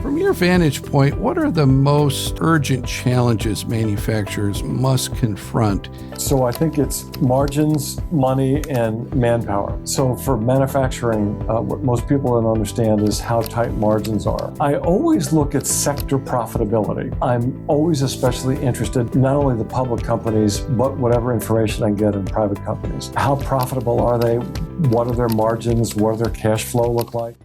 From your vantage point, what are the most urgent challenges manufacturers must confront? So I think it's margins, money, and manpower. So for manufacturing, what most people don't understand is how tight margins are. I always look at sector profitability. I'm always especially interested in not only the public companies, but whatever information I can get in private companies. How profitable are they? What are their margins? What does their cash flow look like?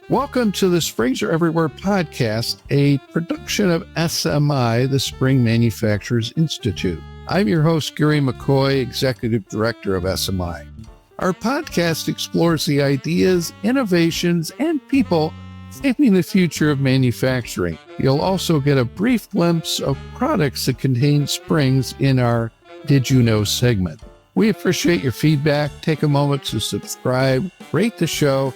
Welcome to the Springs Are Everywhere podcast, a production of SMI, the Spring Manufacturers Institute. I'm your host, Gary McCoy, Executive Director of SMI. Our podcast explores the ideas, innovations, and people shaping the future of manufacturing. You'll also get a brief glimpse of products that contain springs in our Did You Know segment. We appreciate your feedback. Take a moment to subscribe, rate the show,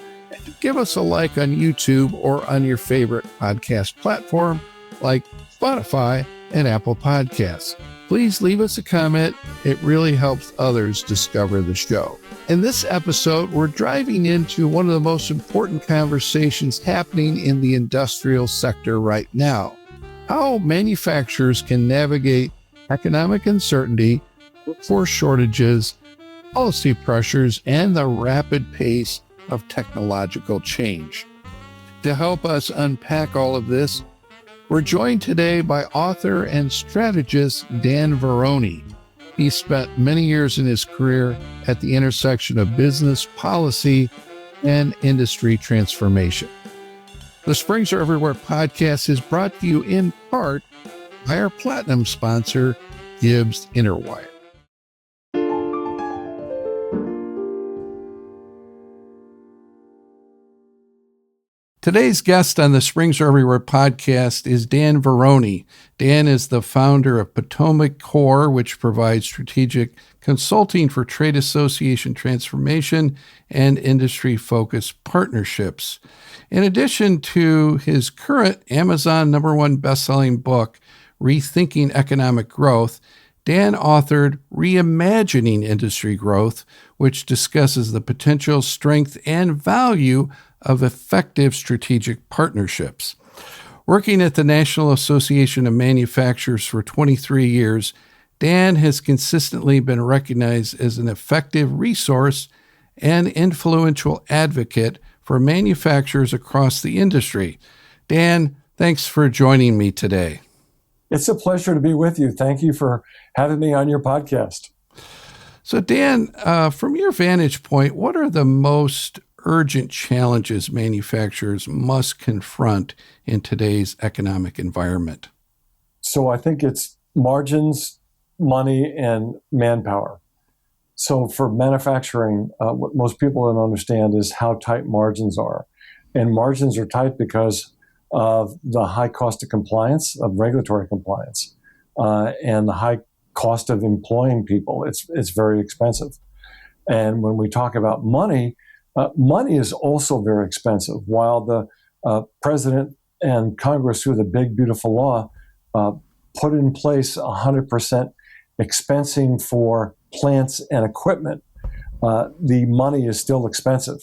give us a like on YouTube or on your favorite podcast platform like Spotify and Apple Podcasts. Please leave us a comment. It really helps others discover the show. In this episode, we're driving into one of the most important conversations happening in the industrial sector right now: how manufacturers can navigate economic uncertainty, workforce shortages, policy pressures, and the rapid pace of technological change. To help us unpack all of this, we're joined today by author and strategist Dan Varroney. He spent many years in his career at the intersection of business, policy, and industry transformation. The Springs Are Everywhere podcast is brought to you in part by our platinum sponsor, Gibbs Interwire. Today's guest on the Springs Are Everywhere podcast is Dan Varroney. Dan is the founder of Potomac Core, which provides strategic consulting for trade association transformation and industry-focused partnerships. In addition to his current Amazon #1 best-selling book, Rethinking Economic Growth, Dan authored Reimagining Industry Growth, which discusses the potential, strength, and value of effective strategic partnerships. Working at the National Association of Manufacturers for 23 years, Dan has consistently been recognized as an effective resource and influential advocate for manufacturers across the industry. Dan, thanks for joining me today. It's a pleasure to be with you. Thank you for having me on your podcast. So Dan, from your vantage point, what are the most urgent challenges manufacturers must confront in today's economic environment? So I think it's margins, money, and manpower. So for manufacturing, what most people don't understand is how tight margins are. And margins are tight because of the high cost of compliance, of regulatory compliance, and the high cost of employing people. It's very expensive. And when we talk about money, money is also very expensive. While the president and Congress, through the big, beautiful law, put in place 100% expensing for plants and equipment, the money is still expensive.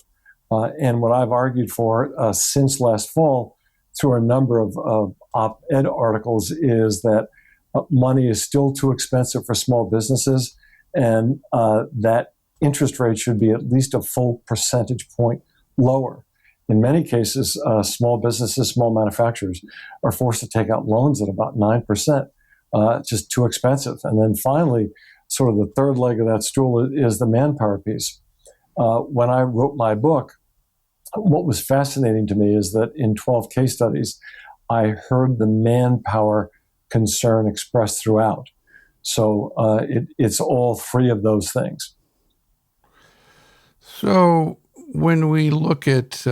And what I've argued for since last fall through a number of op-ed articles is that money is still too expensive for small businesses, and that interest rate should be at least a full percentage point lower. In many cases, small businesses, small manufacturers are forced to take out loans at about 9%, just too expensive. And then finally, sort of the third leg of that stool is the manpower piece. When I wrote my book, what was fascinating to me is that in 12 case studies, I heard the manpower concern expressed throughout. So it's all three of those things. So when we look at,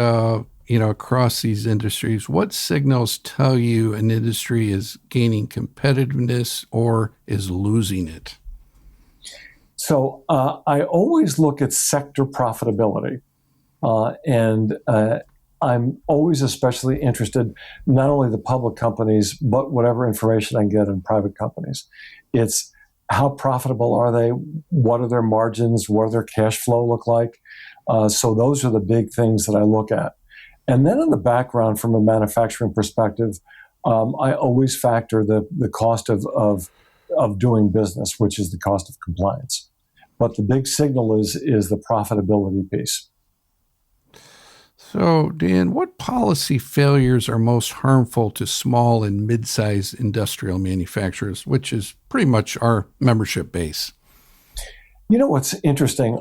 across these industries, what signals tell you an industry is gaining competitiveness or is losing it? So I always look at sector profitability. And I'm always especially interested, not only the public companies, but whatever information I can get in private companies. It's how profitable are they? What are their margins? What does their cash flow look like? So those are the big things that I look at. And then in the background, from a manufacturing perspective, I always factor the cost of doing business, which is the cost of compliance. But the big signal is the profitability piece. So, Dan, what policy failures are most harmful to small and mid-sized industrial manufacturers, which is pretty much our membership base? You know what's interesting?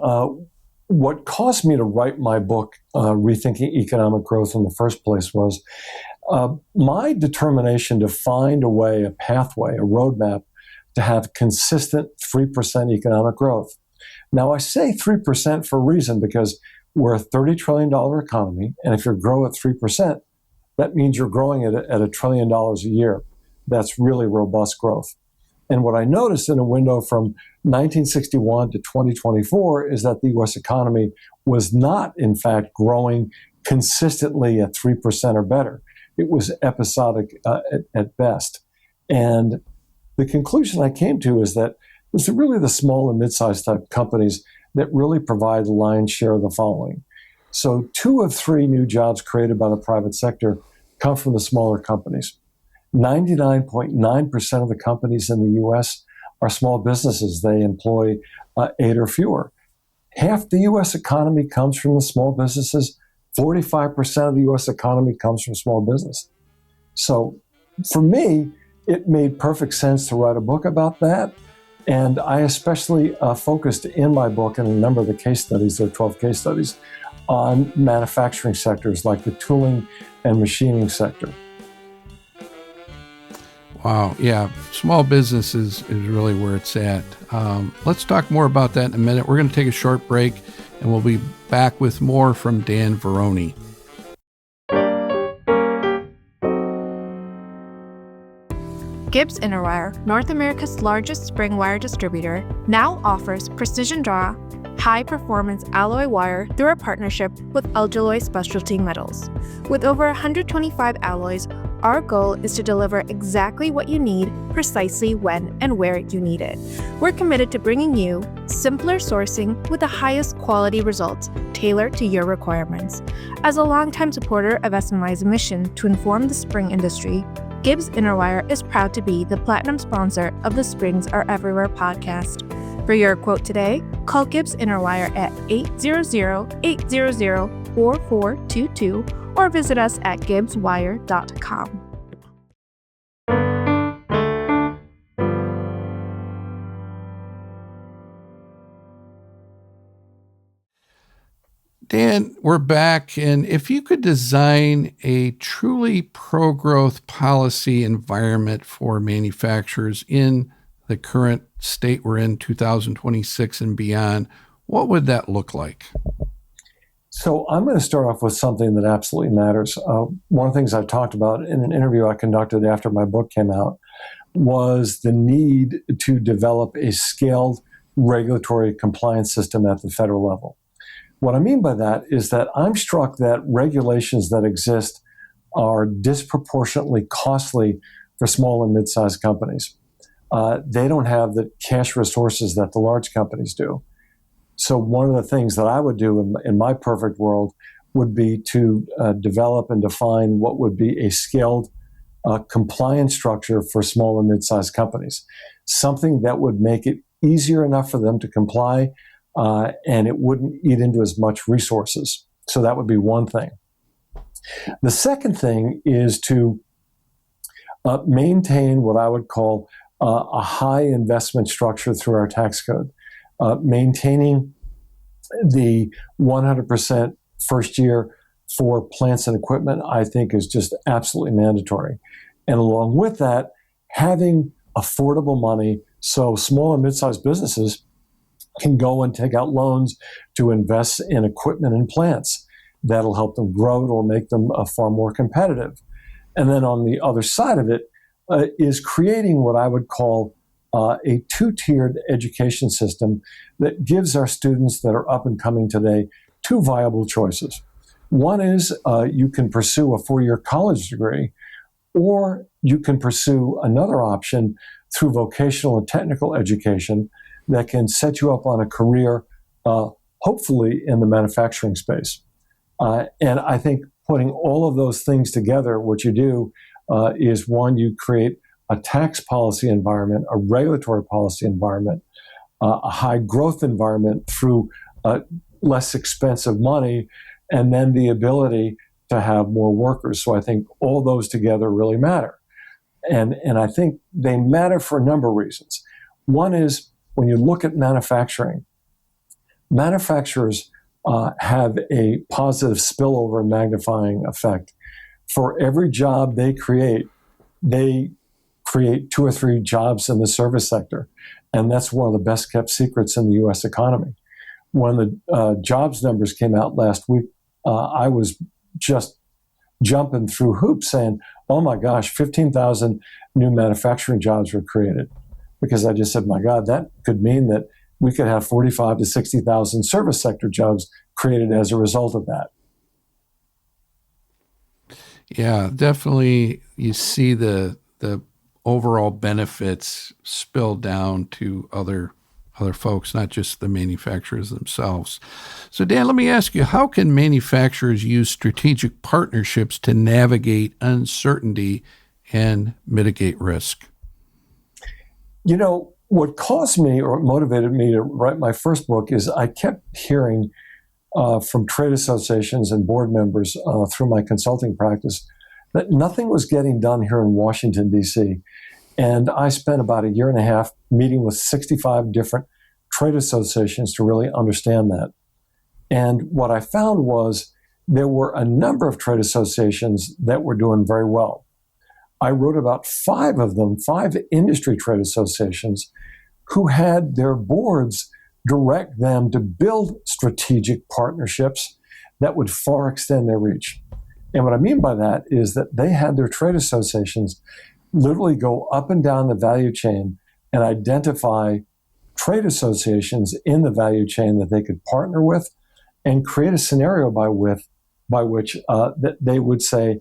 What caused me to write my book, Rethinking Economic Growth, in the first place was my determination to find a way, a pathway, a roadmap to have consistent 3% economic growth. Now, I say 3% for a reason, because we're a $30 trillion economy, and if you grow at 3%, that means you're growing at $1 trillion a year. That's really robust growth. And what I noticed in a window from 1961 to 2024 is that the U.S. economy was not, in fact, growing consistently at 3% or better. It was episodic at best. And the conclusion I came to is that it's really the small and mid-sized type companies that really provide the lion's share of the following. So 2 of 3 new jobs created by the private sector come from the smaller companies. 99.9% of the companies in the U.S. are small businesses. They employ 8 or fewer. Half the U.S. economy comes from the small businesses. 45% of the U.S. economy comes from small business. So for me, it made perfect sense to write a book about that. And I especially focused in my book, and a number of the case studies, there are 12 case studies, on manufacturing sectors like the tooling and machining sector. Wow. Yeah. Small business is really where it's at. Let's talk more about that in a minute. We're going to take a short break, and we'll be back with more from Dan Varroney. Gibbs Interwire, North America's largest spring wire distributor, now offers precision draw, high-performance alloy wire through our partnership with Alloy Specialty Metals. With over 125 alloys, our goal is to deliver exactly what you need, precisely when and where you need it. We're committed to bringing you simpler sourcing with the highest quality results tailored to your requirements. As a longtime supporter of SMI's mission to inform the spring industry, Gibbs Interwire is proud to be the platinum sponsor of the Springs Are Everywhere podcast. For your quote today, call Gibbs Interwire at 800-800-4422 or visit us at gibbswire.com. Dan, we're back. And if you could design a truly pro-growth policy environment for manufacturers in the current state we're in, 2026 and beyond, what would that look like? So I'm going to start off with something that absolutely matters. One of the things I talked about in an interview I conducted after my book came out was the need to develop a scaled regulatory compliance system at the federal level. What I mean by that is that I'm struck that regulations that exist are disproportionately costly for small and mid-sized companies. They don't have the cash resources that the large companies do. So one of the things that I would do in my perfect world would be to develop and define what would be a scaled compliance structure for small and mid-sized companies, something that would make it easier enough for them to comply, and it wouldn't eat into as much resources. So that would be one thing. The second thing is to maintain what I would call a high investment structure through our tax code. Maintaining the 100% first year for plants and equipment, I think, is just absolutely mandatory. And along with that, having affordable money so small and mid-sized businesses can go and take out loans to invest in equipment and plants. That'll help them grow. It'll make them far more competitive. And then on the other side of it is creating what I would call a 2-tiered education system that gives our students that are up and coming today 2 viable choices. One is you can pursue a 4-year college degree, or you can pursue another option through vocational and technical education that can set you up on a career, hopefully in the manufacturing space. And I think putting all of those things together, what you do is, one, you create a tax policy environment, a regulatory policy environment, a high growth environment through less expensive money, and then the ability to have more workers. So I think all those together really matter. And I think they matter for a number of reasons. One is, when you look at manufacturing, manufacturers have a positive spillover and magnifying effect. For every job they create 2 or 3 jobs in the service sector. And that's one of the best kept secrets in the U.S. economy. When the jobs numbers came out last week, I was just jumping through hoops saying, oh my gosh, 15,000 new manufacturing jobs were created. Because I just said, my God, that could mean that we could have 45 to 60,000 service sector jobs created as a result of that. Yeah, definitely. You see the overall benefits spill down to other folks, not just the manufacturers themselves. So Dan, let me ask you, how can manufacturers use strategic partnerships to navigate uncertainty and mitigate risk? You know, what caused me or motivated me to write my first book is I kept hearing from trade associations and board members through my consulting practice that nothing was getting done here in Washington, D.C. And I spent about a year and a half meeting with 65 different trade associations to really understand that. And what I found was there were a number of trade associations that were doing very well. I wrote about 5 of them, 5 industry trade associations, who had their boards direct them to build strategic partnerships that would far extend their reach. And what I mean by that is that they had their trade associations literally go up and down the value chain and identify trade associations in the value chain that they could partner with and create a scenario by which that they would say,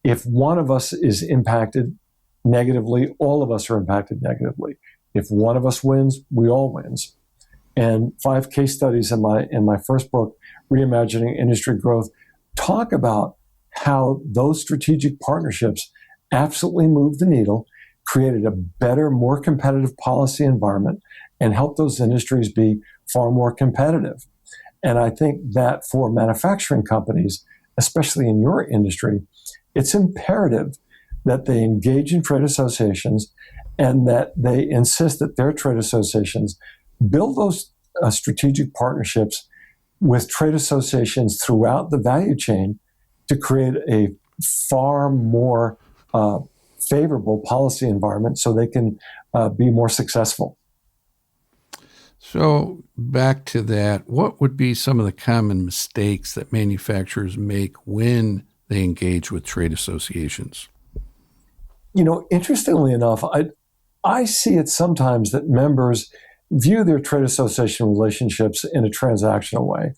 if one of us is impacted negatively, all of us are impacted negatively. If one of us wins, we all wins. And 5 case studies in my first book, Reimagining Industry Growth, talk about how those strategic partnerships absolutely moved the needle, created a better, more competitive policy environment, and helped those industries be far more competitive. And I think that for manufacturing companies, especially in your industry, it's imperative that they engage in trade associations and that they insist that their trade associations build those strategic partnerships with trade associations throughout the value chain to create a far more favorable policy environment so they can be more successful. So back to that, what would be some of the common mistakes that manufacturers make when they engage with trade associations? You know, interestingly enough, I see it sometimes that members view their trade association relationships in a transactional way.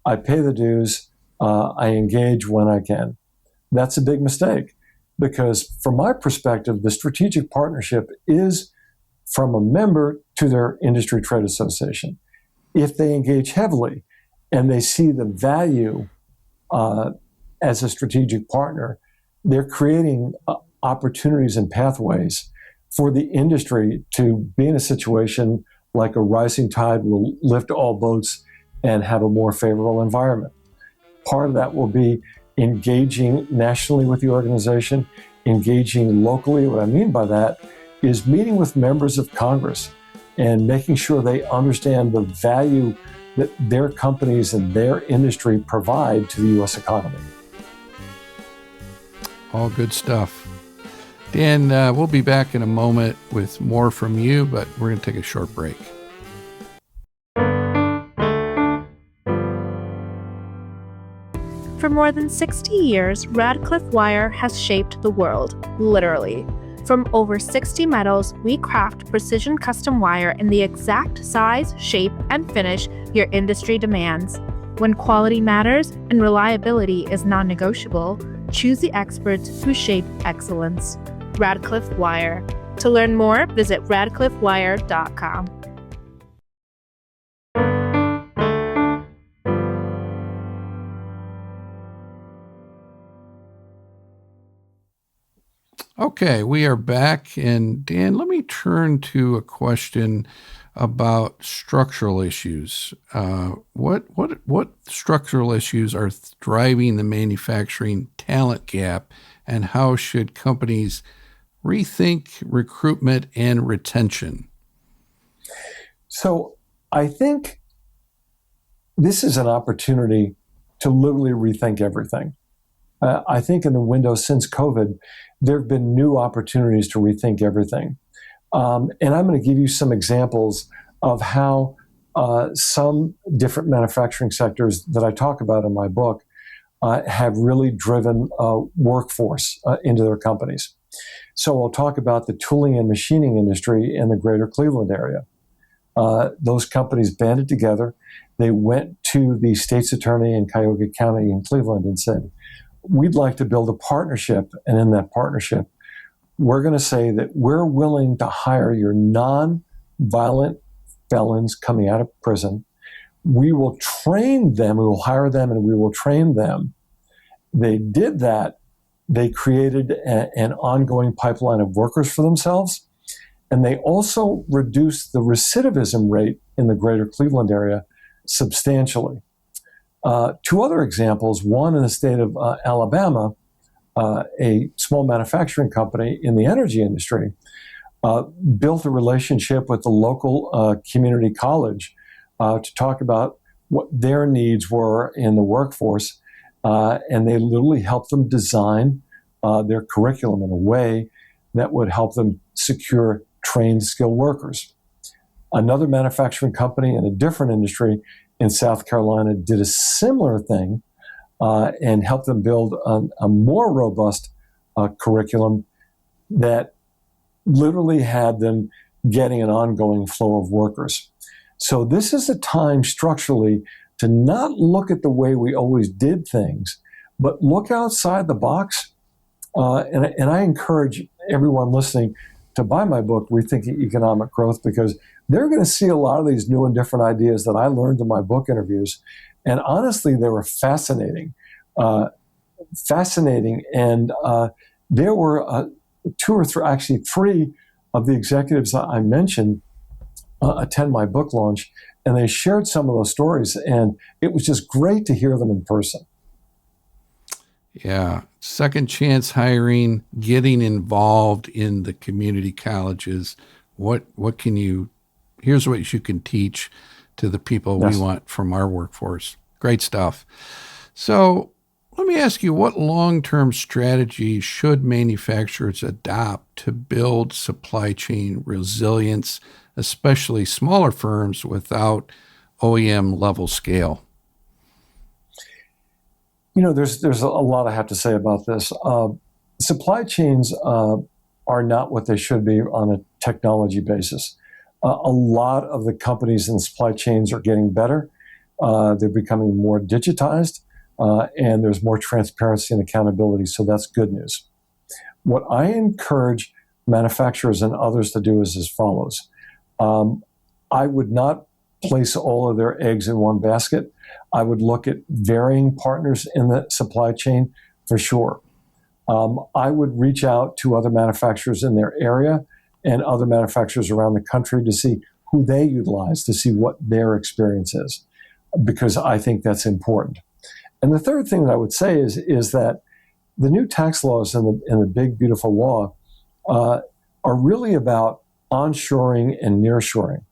I pay the dues, I engage when I can. That's a big mistake because from my perspective, the strategic partnership is from a member to their industry trade association. If they engage heavily and they see the value as a strategic partner, they're creating opportunities and pathways for the industry to be in a situation like a rising tide will lift all boats and have a more favorable environment. Part of that will be engaging nationally with the organization, engaging locally. What I mean by that is meeting with members of Congress and making sure they understand the value that their companies and their industry provide to the U.S. economy. All good stuff. Dan, we'll be back in a moment with more from you, but we're going to take a short break. For more than 60 years, Radcliffe Wire has shaped the world, literally. From over 60 metals, we craft precision custom wire in the exact size, shape, and finish your industry demands. When quality matters and reliability is non-negotiable, choose the experts who shape excellence. Radcliffe Wire. To learn more, visit radcliffewire.com. Okay, we are back. And Dan, let me turn to a question about structural issues. What structural issues are driving the manufacturing talent gap, and how should companies rethink recruitment and retention? So I think this is an opportunity to literally rethink everything. I think in the window since COVID, there have been new opportunities to rethink everything. And I'm going to give you some examples of how some different manufacturing sectors that I talk about in my book have really driven workforce into their companies. So I'll talk about the tooling and machining industry in the greater Cleveland area. Those companies banded together. They went to the state's attorney in Cuyahoga County in Cleveland and said, we'd like to build a partnership. And in that partnership, we're going to say that we're willing to hire your non-violent felons coming out of prison. We will train them, we will hire them, and we will train them. They did that. They created an ongoing pipeline of workers for themselves. And they also reduced the recidivism rate in the greater Cleveland area substantially. Two other examples, one in the state of Alabama, a small manufacturing company in the energy industry, built a relationship with the local community college to talk about what their needs were in the workforce. And they literally helped them design their curriculum in a way that would help them secure trained, skilled workers. Another manufacturing company in a different industry in South Carolina did a similar thing and helped them build a more robust curriculum that literally had them getting an ongoing flow of workers. So this is a time structurally to not look at the way we always did things, but look outside the box. And I encourage everyone listening to buy my book, Rethinking Economic Growth, because they're going to see a lot of these new and different ideas that I learned in my book interviews. And honestly, they were fascinating. And there were three of the executives that I mentioned attend my book launch, and they shared some of those stories. And it was just great to hear them in person. Yeah. Second chance hiring, getting involved in the community colleges. Here's what you can teach to the people we want from our workforce. Great stuff. So let me ask you, what long-term strategy should manufacturers adopt to build supply chain resilience, especially smaller firms without OEM level scale? There's a lot I have to say about this. Supply chains are not what they should be on a technology basis. A lot of the companies in supply chains are getting better. They're becoming more digitized, and there's more transparency and accountability, so that's good news. What I encourage manufacturers and others to do is as follows. I would not place all of their eggs in one basket. I would look at varying partners in the supply chain for sure. I would reach out to other manufacturers in their area and other manufacturers around the country to see who they utilize, to see what their experience is, because I think that's important. And the third thing that I would say is that the new tax laws in the big, beautiful law are really about onshoring and nearshoring.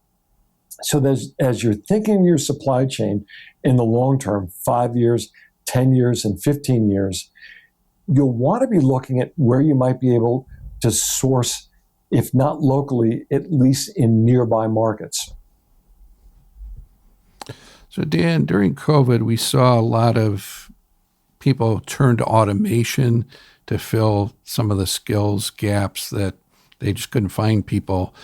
So as you're thinking your supply chain in the long term, 5 years, 10 years, and 15 years, you'll want to be looking at where you might be able to source, if not locally, at least in nearby markets. So Dan, during COVID, we saw a lot of people turn to automation to fill some of the skills gaps that they just couldn't find people.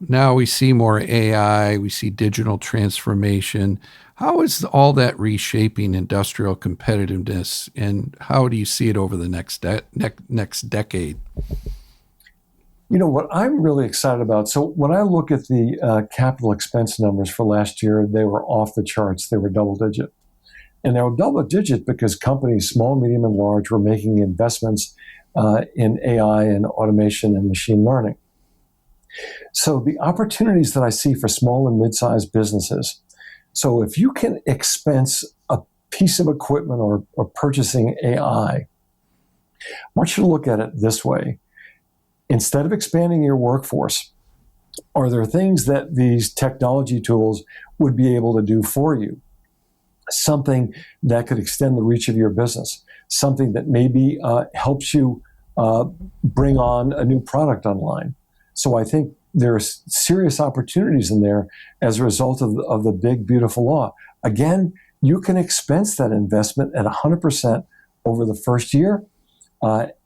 Now we see more AI, we see digital transformation. How is all that reshaping industrial competitiveness, and how do you see it over the next decade? What I'm really excited about, so when I look at the capital expense numbers for last year, they were off the charts. They were double digit. And they were double digit because companies, small, medium, and large, were making investments in AI and automation and machine learning. So the opportunities that I see for small and mid-sized businesses, so if you can expense a piece of equipment or purchasing AI, I want you to look at it this way. Instead of expanding your workforce, are there things that these technology tools would be able to do for you? Something that could extend the reach of your business, something that maybe helps you bring on a new product online. So I think there's serious opportunities in there as a result of the big, beautiful law. Again, you can expense that investment at 100% over the first year.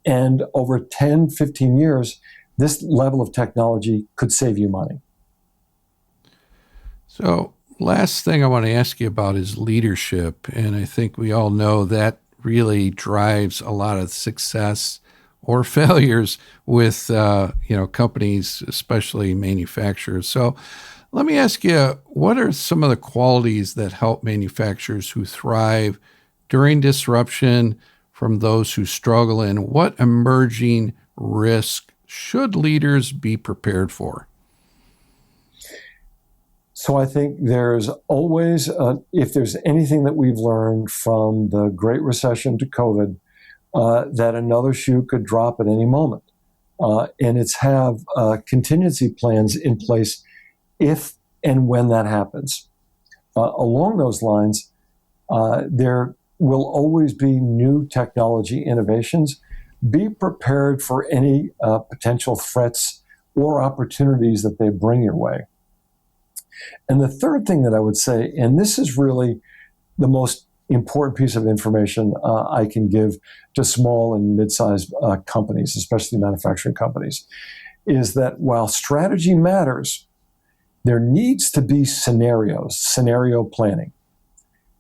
And over 10, 15 years, this level of technology could save you money. So last thing I want to ask you about is leadership. And I think we all know that really drives a lot of success or failures with companies, especially manufacturers. So let me ask you, what are some of the qualities that help manufacturers who thrive during disruption from those who struggle, and what emerging risk should leaders be prepared for? So I think there's always, if there's anything that we've learned from the Great Recession to COVID, that another shoe could drop at any moment. And it's have contingency plans in place if and when that happens. Along those lines, there will always be new technology innovations. Be prepared for any potential threats or opportunities that they bring your way. And the third thing that I would say, and this is really the most important piece of information I can give to small and mid-sized companies, especially manufacturing companies, is that while strategy matters, there needs to be scenario planning.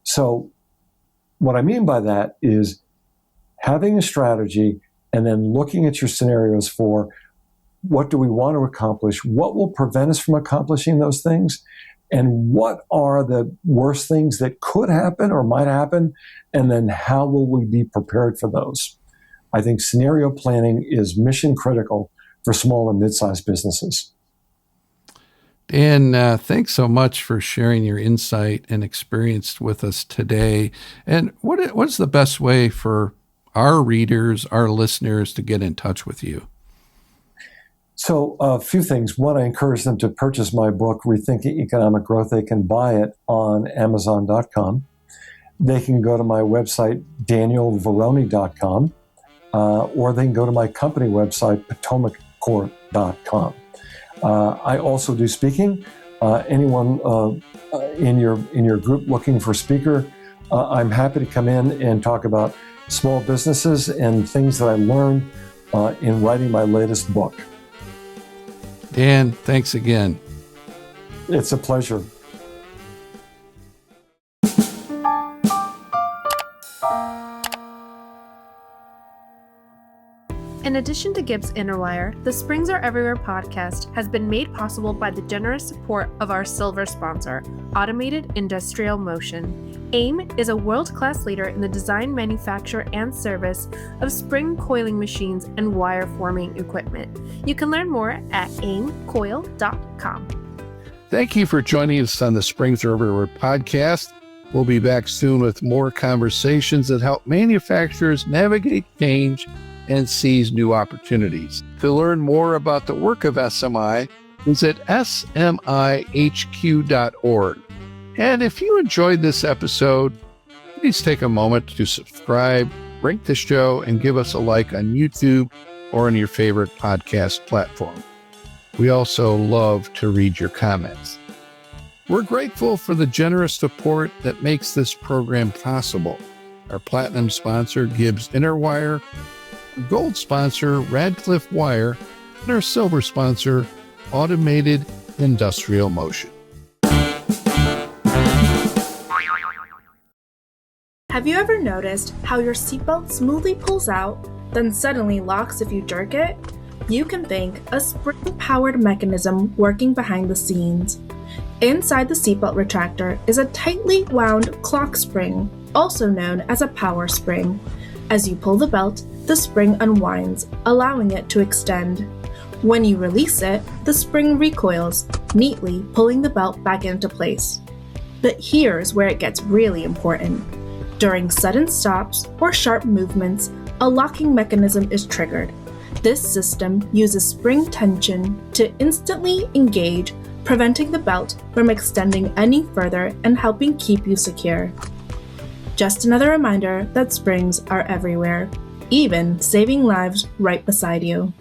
So what I mean by that is having a strategy and then looking at your scenarios for what do we want to accomplish, what will prevent us from accomplishing those things, and what are the worst things that could happen or might happen, and then how will we be prepared for those. I think scenario planning is mission critical for small and mid-sized businesses. Dan, thanks so much for sharing your insight and experience with us today. And what's the best way for our readers, our listeners, to get in touch with you? So a few things. One, I encourage them to purchase my book, Rethinking Economic Growth. They can buy it on Amazon.com. They can go to my website, danielvarroney.com, or they can go to my company website, potomaccorp.com. I also do speaking. Anyone in your group looking for a speaker, I'm happy to come in and talk about small businesses and things that I learned in writing my latest book. Dan, thanks again. It's a pleasure. In addition to Gibbs Interwire, the Springs Are Everywhere podcast has been made possible by the generous support of our silver sponsor, Automated Industrial Motion. AIM is a world-class leader in the design, manufacture, and service of spring coiling machines and wire forming equipment. You can learn more at aimcoil.com. Thank you for joining us on the Springs Are Everywhere podcast. We'll be back soon with more conversations that help manufacturers navigate change and seize new opportunities. To learn more about the work of SMI, visit smihq.org. And if you enjoyed this episode, please take a moment to subscribe, rate the show, and give us a like on YouTube or on your favorite podcast platform. We also love to read your comments. We're grateful for the generous support that makes this program possible. Our platinum sponsor, Gibbs Interwire, gold sponsor, Radcliffe Wire, and our silver sponsor, Automated industrial motion. Have you ever noticed how your seatbelt smoothly pulls out, then suddenly locks if you jerk it? You can think a spring-powered mechanism working behind the scenes. Inside the seatbelt retractor is a tightly wound clock spring, also known as a power spring. As you pull the belt, the spring unwinds, allowing it to extend. When you release it, the spring recoils, neatly pulling the belt back into place. But here's where it gets really important. During sudden stops or sharp movements, a locking mechanism is triggered. This system uses spring tension to instantly engage, preventing the belt from extending any further and helping keep you secure. Just another reminder that springs are everywhere, even saving lives right beside you.